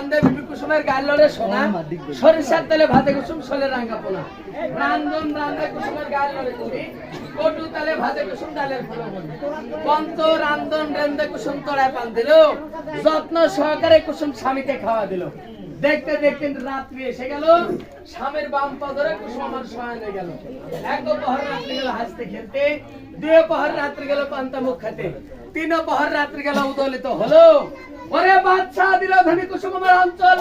রান্দে বিবি কুসুমের গাল লড়ে সোনা সরিষার তেলে ভাতে কুসুম সোলে রাঙ্গা পোনা রান্ধন রান্দে কুসুমের গাল লড়ে করি কটু তালে ভাতে কুসুম ডালের ফুলো বলি পন্ত রান্ধন রেন্দে কুসুম তড়ায় পান দিল যত্ন সহকারে কুসুম স্বামীকে খাওয়া দিল দেখতে দেখতে রাত্রি এসে গেল স্বামীর বাম পা ধরে কুসুম আমার শয়নে গেল এক পহর রাত্রি গেল হাসতে খেলতে দুই পহর রাত্রি গেল পান্তা মুখ খেতে তিন পহর রাত্রি গেল উদলিত হলো ওরে বাদশা দিল ধনী কুসুম আমার অঞ্চল